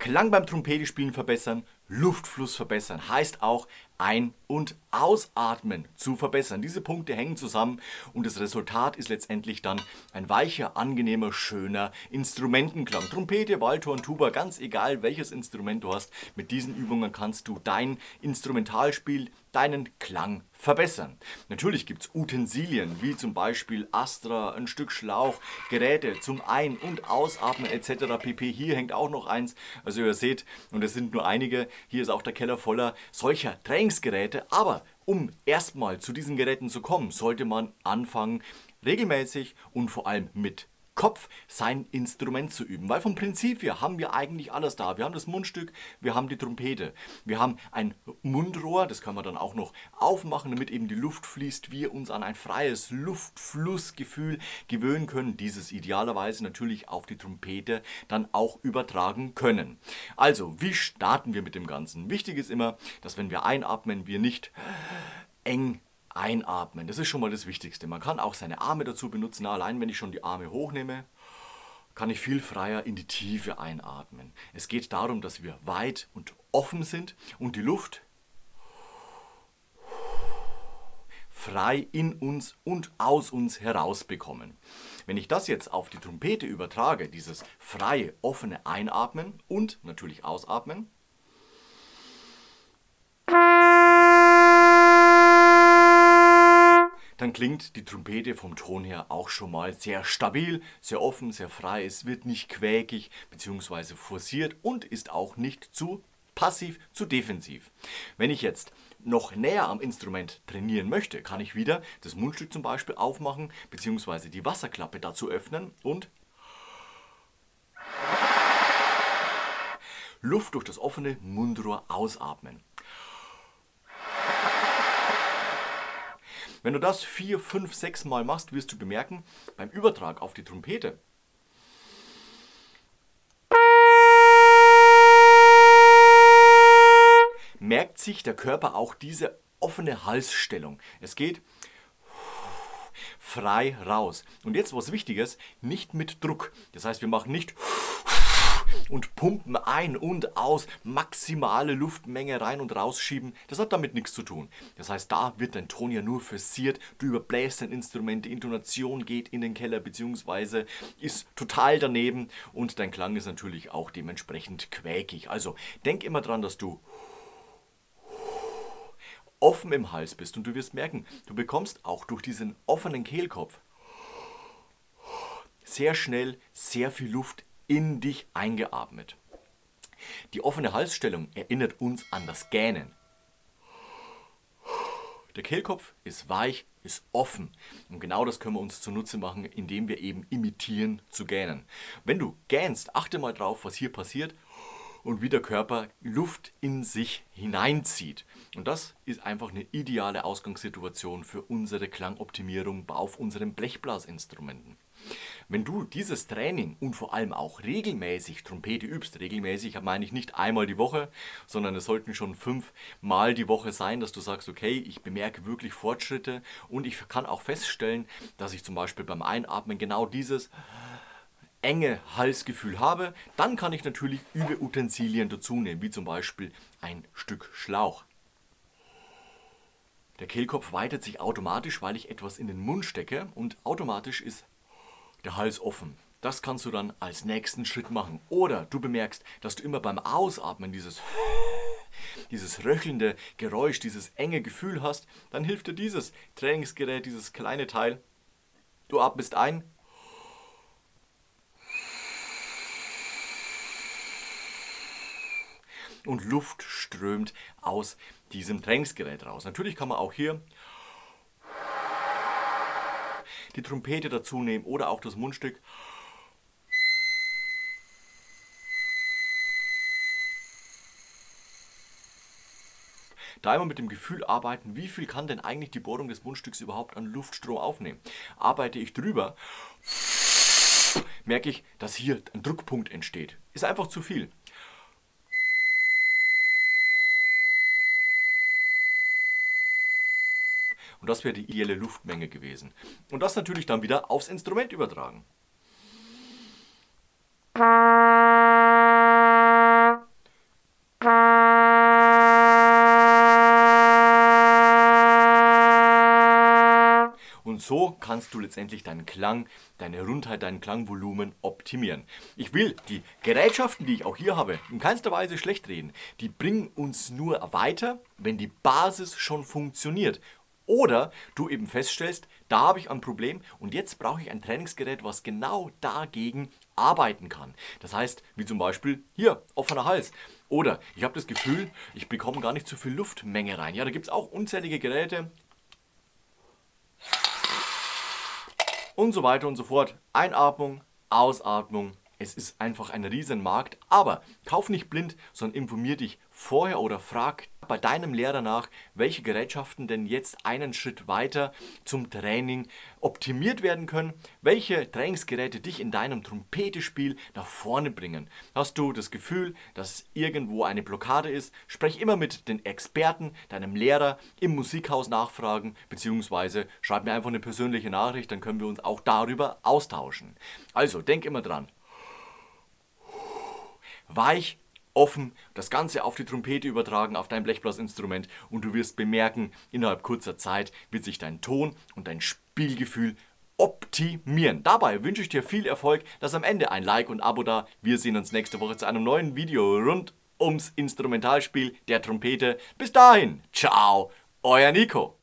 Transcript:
Klang beim Trompetespielen verbessern, Luftfluss verbessern, heißt auch Ein- und Ausatmen zu verbessern. Diese Punkte hängen zusammen und das Resultat ist letztendlich dann ein weicher, angenehmer, schöner Instrumentenklang. Trompete, Waldhorn, Tuba, ganz egal welches Instrument du hast, mit diesen Übungen kannst du dein Instrumentalspiel, deinen Klang verbessern. Natürlich gibt es Utensilien, wie zum Beispiel Astra, ein Stück Schlauch, Geräte zum Ein- und Ausatmen etc. pp. Hier hängt auch noch eins, also ihr seht, und es sind nur einige, hier ist auch der Keller voller solcher Trainingsgeräte, aber um erstmal zu diesen Geräten zu kommen, sollte man anfangen, regelmäßig und vor allem mit Kopf sein Instrument zu üben. Weil vom Prinzip her haben wir eigentlich alles da. Wir haben das Mundstück, wir haben die Trompete, wir haben ein Mundrohr, das können wir dann auch noch aufmachen, damit eben die Luft fließt, wir uns an ein freies Luftflussgefühl gewöhnen können, dieses idealerweise natürlich auf die Trompete dann auch übertragen können. Also, wie starten wir mit dem Ganzen? Wichtig ist immer, dass wenn wir einatmen, wir nicht eng einatmen. Das ist schon mal das Wichtigste. Man kann auch seine Arme dazu benutzen. Allein wenn ich schon die Arme hochnehme, kann ich viel freier in die Tiefe einatmen. Es geht darum, dass wir weit und offen sind und die Luft frei in uns und aus uns herausbekommen. Wenn ich das jetzt auf die Trompete übertrage, dieses freie, offene Einatmen und natürlich Ausatmen, dann klingt die Trompete vom Ton her auch schon mal sehr stabil, sehr offen, sehr frei. Es wird nicht quäkig bzw. forciert und ist auch nicht zu passiv, zu defensiv. Wenn ich jetzt noch näher am Instrument trainieren möchte, kann ich wieder das Mundstück zum Beispiel aufmachen bzw. die Wasserklappe dazu öffnen und Luft durch das offene Mundrohr ausatmen. Wenn du das 4, 5, 6 Mal machst, wirst du bemerken, beim Übertrag auf die Trompete merkt sich der Körper auch diese offene Halsstellung. Es geht frei raus. Und jetzt was Wichtiges, nicht mit Druck. Das heißt, wir machen nicht und pumpen ein und aus, maximale Luftmenge rein und rausschieben. Das hat damit nichts zu tun. Das heißt, da wird dein Ton ja nur forciert, du überbläst dein Instrument, die Intonation geht in den Keller bzw. ist total daneben und dein Klang ist natürlich auch dementsprechend quäkig. Also denk immer dran, dass du offen im Hals bist und du wirst merken, du bekommst auch durch diesen offenen Kehlkopf sehr schnell sehr viel Luft in dich eingeatmet. Die offene Halsstellung erinnert uns an das Gähnen. Der Kehlkopf ist weich, ist offen und genau das können wir uns zunutze machen, indem wir eben imitieren zu gähnen. Wenn du gähnst, achte mal drauf, was hier passiert und wie der Körper Luft in sich hineinzieht. Und das ist einfach eine ideale Ausgangssituation für unsere Klangoptimierung auf unseren Blechblasinstrumenten. Wenn du dieses Training und vor allem auch regelmäßig Trompete übst, regelmäßig meine ich nicht einmal die Woche, sondern es sollten schon 5 Mal die Woche sein, dass du sagst, okay, ich bemerke wirklich Fortschritte und ich kann auch feststellen, dass ich zum Beispiel beim Einatmen genau dieses enge Halsgefühl habe, dann kann ich natürlich Übeutensilien dazu nehmen, wie zum Beispiel ein Stück Schlauch. Der Kehlkopf weitet sich automatisch, weil ich etwas in den Mund stecke und automatisch ist der Hals offen. Das kannst du dann als nächsten Schritt machen. Oder du bemerkst, dass du immer beim Ausatmen dieses röchelnde Geräusch, dieses enge Gefühl hast, dann hilft dir dieses Trainingsgerät, dieses kleine Teil. Du atmest ein und Luft strömt aus diesem Trainingsgerät raus. Natürlich kann man auch hier die Trompete dazu nehmen oder auch das Mundstück. Da immer mit dem Gefühl arbeiten, wie viel kann denn eigentlich die Bohrung des Mundstücks überhaupt an Luftstrom aufnehmen. Arbeite ich drüber, merke ich, dass hier ein Druckpunkt entsteht. Ist einfach zu viel. Und das wäre die ideale Luftmenge gewesen. Und das natürlich dann wieder aufs Instrument übertragen. Und so kannst du letztendlich deinen Klang, deine Rundheit, dein Klangvolumen optimieren. Ich will die Gerätschaften, die ich auch hier habe, in keinster Weise schlecht reden. Die bringen uns nur weiter, wenn die Basis schon funktioniert. Oder du eben feststellst, da habe ich ein Problem und jetzt brauche ich ein Trainingsgerät, was genau dagegen arbeiten kann. Das heißt, wie zum Beispiel hier, offener Hals. Oder ich habe das Gefühl, ich bekomme gar nicht so viel Luftmenge rein. Ja, da gibt es auch unzählige Geräte und so weiter und so fort. Einatmung, Ausatmung. Es ist einfach ein Riesenmarkt, aber kauf nicht blind, sondern informier dich vorher oder frag bei deinem Lehrer nach, welche Gerätschaften denn jetzt einen Schritt weiter zum Training optimiert werden können, welche Trainingsgeräte dich in deinem Trompetespiel nach vorne bringen. Hast du das Gefühl, dass irgendwo eine Blockade ist, sprech immer mit den Experten, deinem Lehrer im Musikhaus nachfragen, beziehungsweise schreib mir einfach eine persönliche Nachricht, dann können wir uns auch darüber austauschen. Also, denk immer dran. Weich, offen, das Ganze auf die Trompete übertragen, auf dein Blechblasinstrument und du wirst bemerken, innerhalb kurzer Zeit wird sich dein Ton und dein Spielgefühl optimieren. Dabei wünsche ich dir viel Erfolg, lass am Ende ein Like und Abo da. Wir sehen uns nächste Woche zu einem neuen Video rund ums Instrumentalspiel der Trompete. Bis dahin, ciao, euer Nico.